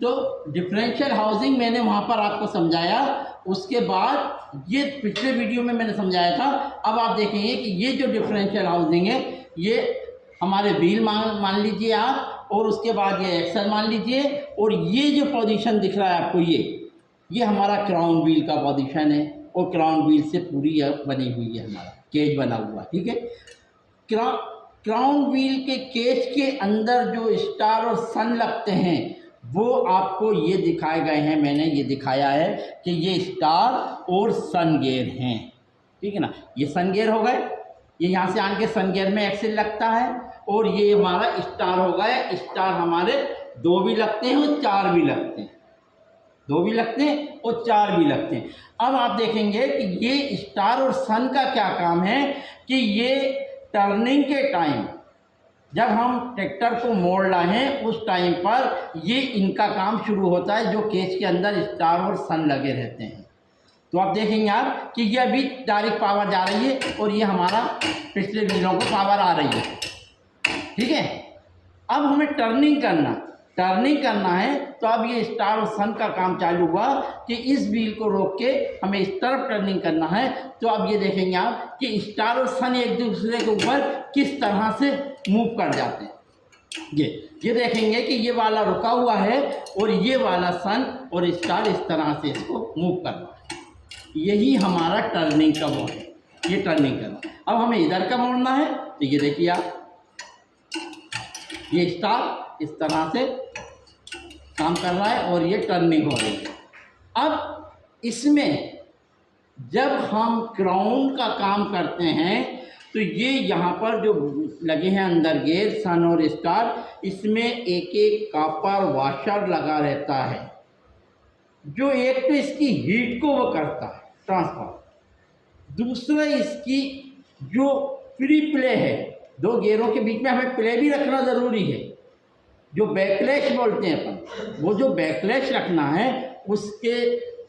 तो differential housing मैंने वहाँ पर आपको समझाया, उसके बाद ये पिछले वीडियो में मैंने समझाया था। अब आप देखेंगे कि ये जो डिफरेंशियल हाउसिंग है ये हमारे व्हील मान लीजिए आप, और उसके बाद ये एक्सल मान लीजिए, और ये जो पोजीशन दिख रहा है आपको ये हमारा क्राउन व्हील का पोजीशन है, और क्राउन व्हील से पूरी बनी हुई है, हमारा केज बना हुआ, ठीक है। क्राउन व्हील के केज के अंदर जो स्टार और सन लगते हैं वो आपको ये दिखाए गए हैं, मैंने ये दिखाया है कि ये स्टार और सन गियर हैं, ठीक है ना। ये सन गियर हो गए, ये यहाँ से आन के सन गियर में एक्सिल लगता है, और ये हमारा स्टार हो गया। स्टार हमारे 2 भी लगते हैं और 4 भी लगते हैं, 2 भी लगते हैं और 4 भी लगते हैं। अब आप देखेंगे कि ये स्टार और सन का क्या काम है कि ये टर्निंग के टाइम जब हम ट्रैक्टर को मोड़ रहे हैं उस टाइम पर ये इनका काम शुरू होता है, जो केज के अंदर स्टार और सन लगे रहते हैं। तो आप देखेंगे आप कि ये अभी डायरेक्ट पावर जा रही है और ये हमारा पिछले व्हीलों को पावर आ रही है, ठीक है। अब हमें टर्निंग करना है, तो अब ये स्टार और सन का काम चालू हुआ कि इस व्हील को रोक के हमें इस तरफ टर्निंग करना है। तो अब ये देखेंगे आप कि स्टार और सन एक दूसरे के ऊपर किस तरह से मूव कर जाते हैं। ये देखेंगे कि ये वाला रुका हुआ है और ये वाला सन और स्टार इस तरह से इसको मूव कर रहा है। यही हमारा टर्निंग का वो है, ये टर्निंग करना। अब हमें इधर का मोड़ना है, तो ये देखिए आप, ये स्टार इस तरह से काम कर रहा है और ये टर्निंग हो रही है। अब इसमें जब हम क्राउन का काम करते हैं तो ये यहाँ पर जो लगे हैं अंदर गियर सन और स्टार, इसमें एक एक कॉपर वाशर लगा रहता है, जो एक तो इसकी हीट को वो करता है ट्रांसफर, दूसरा इसकी जो फ्री प्ले है, 2 गियरों के बीच में हमें प्ले भी रखना ज़रूरी है, जो बैकलैश बोलते हैं अपन, वो जो बैकलैश रखना है उसके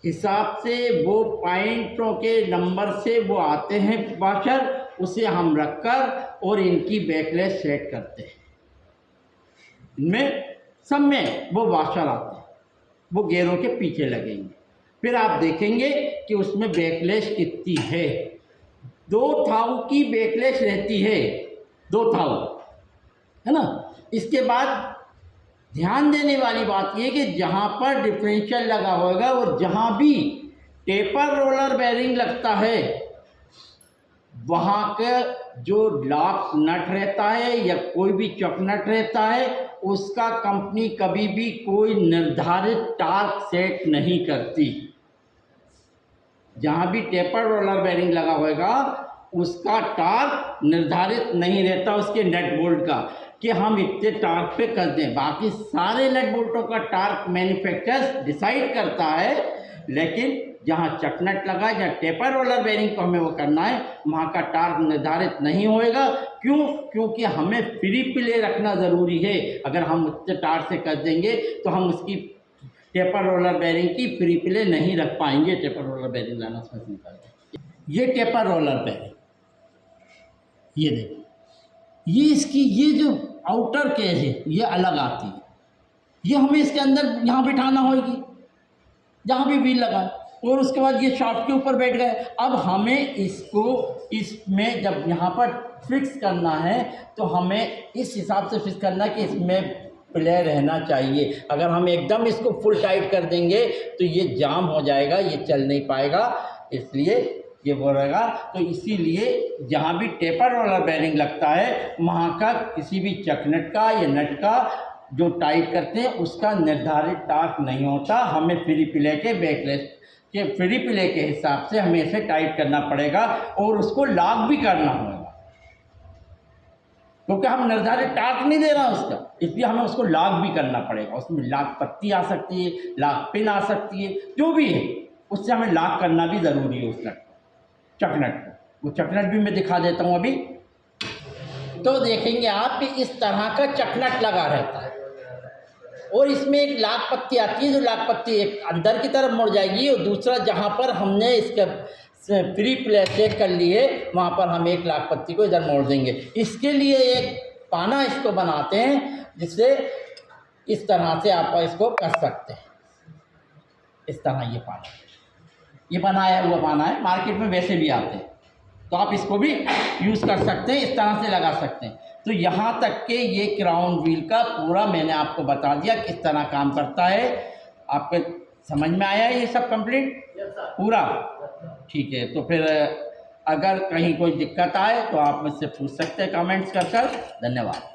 हिसाब से वो पॉइंटों के नंबर से वो आते हैं वाशर, उसे हम रखकर और इनकी बैकलैश सेट करते हैं। इनमें सब में वो वाशर आते हैं, वो गियरों के पीछे लगेंगे। फिर आप देखेंगे कि उसमें बैकलैश कितनी है, 2 थाऊ की बैकलैश रहती है, 2 थाऊ, है ना। इसके बाद ध्यान देने वाली बात यह कि जहाँ पर डिफरेंशियल लगा होगा और जहाँ भी टेपर रोलर बेरिंग लगता है वहाँ का जो लॉक नट रहता है या कोई भी चक नट रहता है, उसका कंपनी कभी भी कोई निर्धारित टार्क सेट नहीं करती। जहाँ भी टेपर रोलर बेरिंग लगा होगा उसका टार्क निर्धारित नहीं रहता, उसके नट बोल्ट का, कि हम इतने टार्क पे कर दें। बाकी सारे नट बोल्टों का टार्क मैन्युफैक्चरर डिसाइड करता है, लेकिन जहाँ चकनट लगा है, जहाँ टेपर रोलर बेरिंग को हमें वो करना है, वहाँ का टार्क निर्धारित नहीं होएगा। क्यों? क्योंकि हमें फ्री प्ले रखना ज़रूरी है। अगर हम उतने टार्क से कर देंगे तो हम उसकी टेपर रोलर बेरिंग की फ्री प्ले नहीं रख पाएंगे। टेपर रोलर बेरिंग लाना उसमें निकाल दें। ये टेपर रोलर बेरिंग, ये देखिए, ये इसकी ये जो आउटर केज है ये अलग आती है, ये हमें इसके अंदर यहाँ बिठाना होगी जहाँ भी व्हील लगा, और उसके बाद ये शाफ्ट के ऊपर बैठ गए। अब हमें इसको इसमें जब यहाँ पर फिक्स करना है तो हमें इस हिसाब से फिक्स करना कि इसमें प्ले रहना चाहिए। अगर हम एकदम इसको फुल टाइट कर देंगे तो ये जाम हो जाएगा, ये चल नहीं पाएगा, इसलिए ये वो रहेगा। तो इसीलिए जहाँ भी टेपर रोलर बेरिंग लगता है वहाँ का किसी भी चकनट का या नट का जो टाइट करते हैं उसका निर्धारित टार्क नहीं होता। हमें फ्री प्ले के बैकलेस के फ्री प्ले के हिसाब से हमें इसे टाइट करना पड़ेगा और उसको लॉक भी करना होगा, क्योंकि हम निर्धारित टार्क नहीं दे रहा उसका, इसलिए हमें उसको लॉक भी करना पड़ेगा। उसमें लॉक पत्ती आ सकती है, लॉक पिन आ सकती है, जो भी है उससे हमें लॉक करना भी ज़रूरी है उस नट को, चकनट को। वो चकनट भी मैं दिखा देता हूँ अभी। तो देखेंगे आप कि इस तरह का चकनट लगा रहता है और इसमें एक लाख पत्ती आती है, जो लाख पत्ती एक अंदर की तरफ मुड़ जाएगी और दूसरा जहाँ पर हमने इसका फ्री प्ले सेट कर लिए वहाँ पर हम एक लाख पत्ती को इधर मोड़ देंगे। इसके लिए एक पाना इसको बनाते हैं जिससे इस तरह से आप इसको कर सकते हैं। इस तरह ये बनाया हुआ पाना है, मार्केट में वैसे भी आते हैं, तो आप इसको भी यूज़ कर सकते हैं, इस तरह से लगा सकते हैं। तो यहाँ तक के ये क्राउन व्हील का पूरा मैंने आपको बता दिया किस तरह काम करता है। आपके समझ में आया ये सब कंप्लीट पूरा? ठीक है, तो फिर अगर कहीं कोई दिक्कत आए तो आप मुझसे पूछ सकते हैं कमेंट्स कर। धन्यवाद।